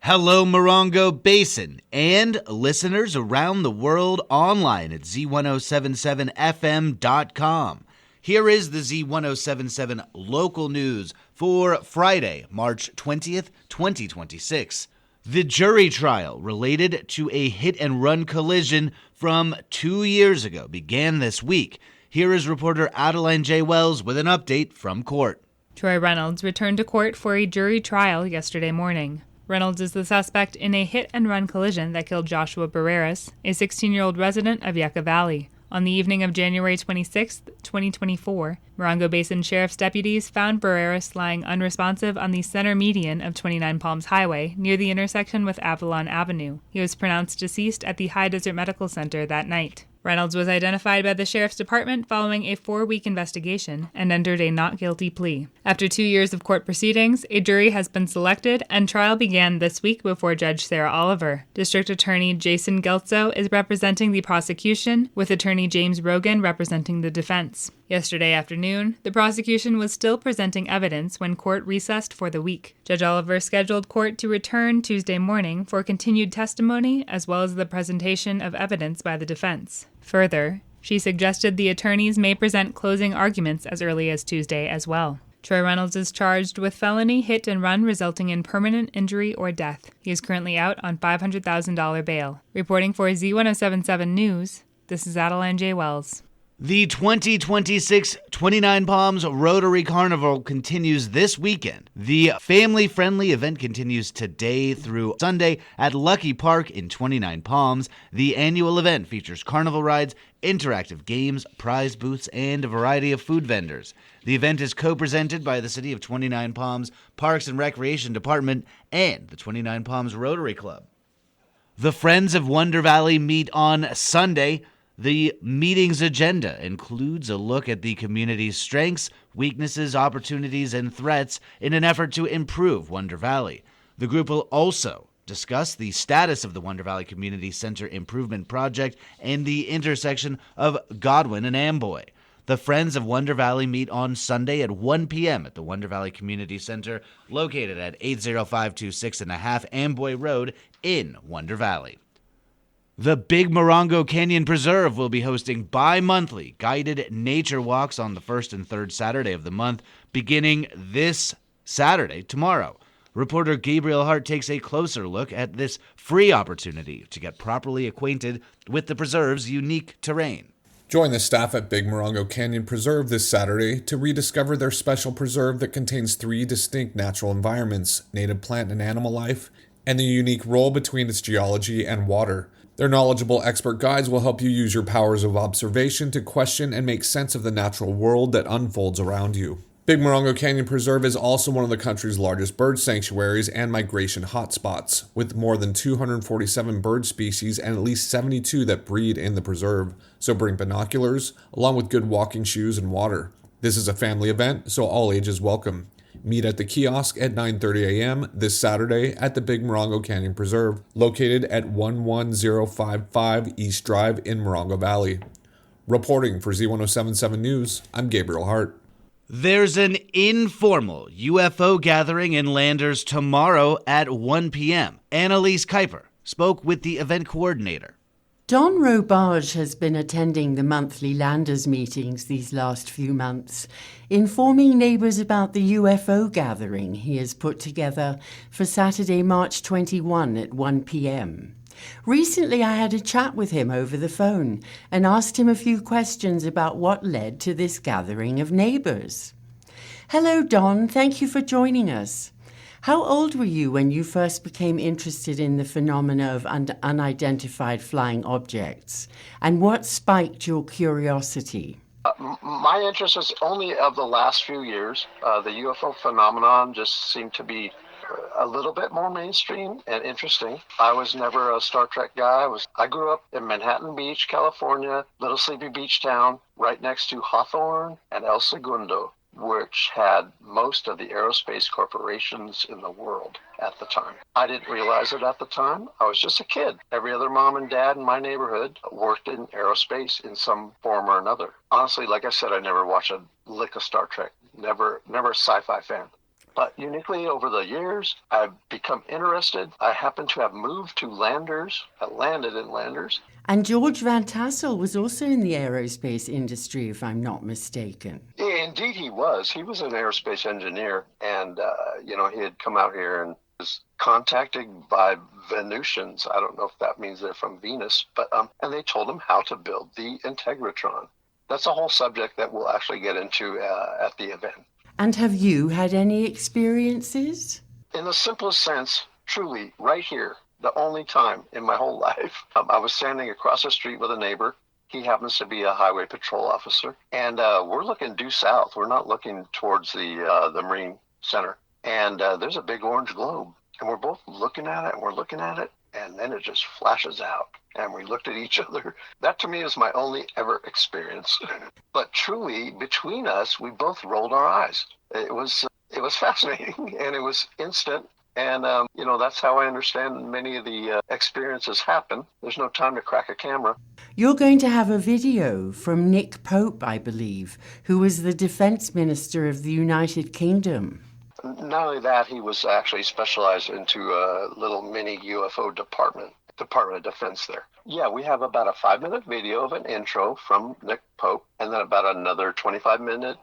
Hello, Morongo Basin, and listeners around the world online at Z107.7 FM.com. Here is the Z107.7 Local News for Friday, March 20th, 2026. The jury trial related to a hit-and-run collision from 2 years ago began this week. Here is reporter Adeline J. Wells with an update from court. Troy Reynolds returned to court for a jury trial yesterday morning. Reynolds is the suspect in a hit-and-run collision that killed Joshua Barreras, a 16-year-old resident of Yucca Valley. On the evening of January 26, 2024, Morongo Basin Sheriff's deputies found Barreras lying unresponsive on the center median of 29 Palms Highway near the intersection with Avalon Avenue. He was pronounced deceased at the High Desert Medical Center that night. Reynolds was identified by the Sheriff's Department following a 4-week investigation and entered a not guilty plea. After 2 years of court proceedings, a jury has been selected and trial began this week before Judge Sarah Oliver. District Attorney Jason Geltzo is representing the prosecution, with Attorney James Rogan representing the defense. Yesterday afternoon, the prosecution was still presenting evidence when court recessed for the week. Judge Oliver scheduled court to return Tuesday morning for continued testimony as well as the presentation of evidence by the defense. Further, she suggested the attorneys may present closing arguments as early as Tuesday as well. Troy Reynolds is charged with felony hit and run resulting in permanent injury or death. He is currently out on $500,000 bail. Reporting for Z107.7 News, this is Adeline J. Wells. The 2026 29 Palms Rotary Carnival continues this weekend. The family-friendly event continues today through Sunday at Lucky Park in 29 Palms. The annual event features carnival rides, interactive games, prize booths, and a variety of food vendors. The event is co-presented by the City of 29 Palms Parks and Recreation Department and the 29 Palms Rotary Club. The Friends of Wonder Valley meet on Sunday. The meeting's agenda includes a look at the community's strengths, weaknesses, opportunities, and threats in an effort to improve Wonder Valley. The group will also discuss the status of the Wonder Valley Community Center Improvement Project and the intersection of Godwin and Amboy. The Friends of Wonder Valley meet on Sunday at 1 p.m. at the Wonder Valley Community Center, located at 80526.5 Amboy Road in Wonder Valley. The Big Morongo Canyon Preserve will be hosting bi-monthly guided nature walks on the first and third Saturday of the month, beginning this Saturday, tomorrow. Reporter Gabriel Hart takes a closer look at this free opportunity to get properly acquainted with the preserve's unique terrain. Join the staff at Big Morongo Canyon Preserve this Saturday to rediscover their special preserve that contains 3 distinct natural environments, native plant and animal life, and the unique role between its geology and water. Their knowledgeable expert guides will help you use your powers of observation to question and make sense of the natural world that unfolds around you. Big Morongo Canyon Preserve is also one of the country's largest bird sanctuaries and migration hotspots, with more than 247 bird species and at least 72 that breed in the preserve. So bring binoculars, along with good walking shoes and water. This is a family event, so all ages welcome. Meet at the kiosk at 9:30 a.m. this Saturday at the Big Morongo Canyon Preserve, located at 11055 East Drive in Morongo Valley. Reporting for Z107.7 News, I'm Gabriel Hart. There's an informal UFO gathering in Landers tomorrow at 1 p.m. Annalise Kuiper spoke with the event coordinator. Don Robage has been attending the monthly Landers meetings these last few months, informing neighbours about the UFO gathering he has put together for Saturday, March 21 at 1 p.m. Recently, I had a chat with him over the phone and asked him a few questions about what led to this gathering of neighbours. Hello, Don. Thank you for joining us. How old were you when you first became interested in the phenomena of unidentified flying objects? And what spiked your curiosity? My interest is only of the last few years. The UFO phenomenon just seemed to be a little bit more mainstream and interesting. I was never a Star Trek guy. I grew up in Manhattan Beach, California, little sleepy beach town, right next to Hawthorne and El Segundo, which had most of the aerospace corporations in the world at the time. I didn't realize it at the time. I was just a kid. Every other mom and dad in my neighborhood worked in aerospace in some form or another. Honestly, like I said, I never watched a lick of Star Trek. Never a sci-fi fan. But uniquely over the years, I've become interested. I happen to have moved to Landers. I landed in Landers. And George Van Tassel was also in the aerospace industry, if I'm not mistaken. Indeed, he was. He was an aerospace engineer, and he had come out here and was contacted by Venusians. I don't know if that means they're from Venus, but and they told him how to build the Integratron. That's a whole subject that we'll actually get into at the event. And have you had any experiences? In the simplest sense, truly, right here, the only time in my whole life, I was standing across the street with a neighbor. He happens to be a highway patrol officer, and we're looking due south. We're not looking towards the Marine Center. And there's a big orange globe, and we're both looking at it, and we're looking at it, and then it just flashes out. And we looked at each other. That to me is my only ever experience. But truly, between us, we both rolled our eyes. It was fascinating, and it was instant. And, that's how I understand many of the experiences happen. There's no time to crack a camera. You're going to have a video from Nick Pope, I believe, who was the Defense Minister of the United Kingdom. Not only that, he was actually specialized into a little mini UFO Department of Defense there. Yeah, we have about a 5-minute video of an intro from Nick Pope, and then about another 25-minute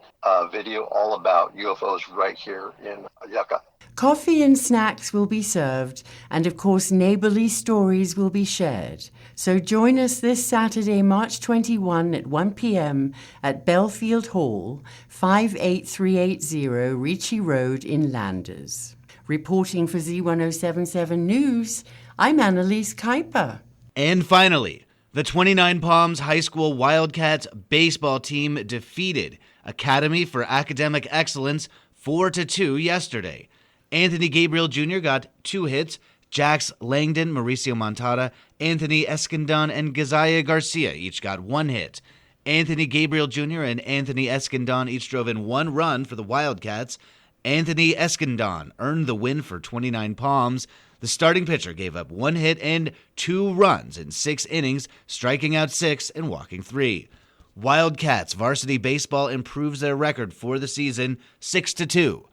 video all about UFOs right here in Yucca. Coffee and snacks will be served, and of course neighborly stories will be shared. So join us this Saturday, March 21 at 1 p.m. at Belfield Hall, 58380 Ricci Road in Landers. Reporting for Z107.7 News, I'm Annalise Kuiper. And finally, the 29 Palms High School Wildcats baseball team defeated Academy for Academic Excellence 4-2 yesterday. Anthony Gabriel Jr. got 2 hits. Jax Langdon, Mauricio Montada, Anthony Escandon, and Gazaya Garcia each got 1 hit. Anthony Gabriel Jr. and Anthony Escandon each drove in 1 run for the Wildcats. Anthony Escandon earned the win for 29 Palms. The starting pitcher gave up 1 hit and 2 runs in 6 innings, striking out 6 and walking 3. Wildcats varsity baseball improves their record for the season 6-2.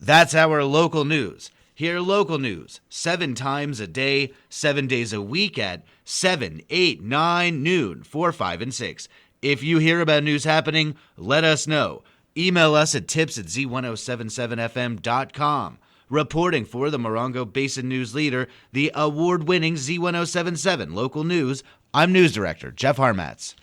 That's our local news. Hear local news 7 times a day, 7 days a week at 7, 8, 9, noon, 4, 5, and 6. If you hear about news happening, let us know. Email us at tips@z1077fm.com. Reporting for the Morongo Basin News Leader, the award-winning Z107.7 Local News, I'm News Director Jeff Harmatz.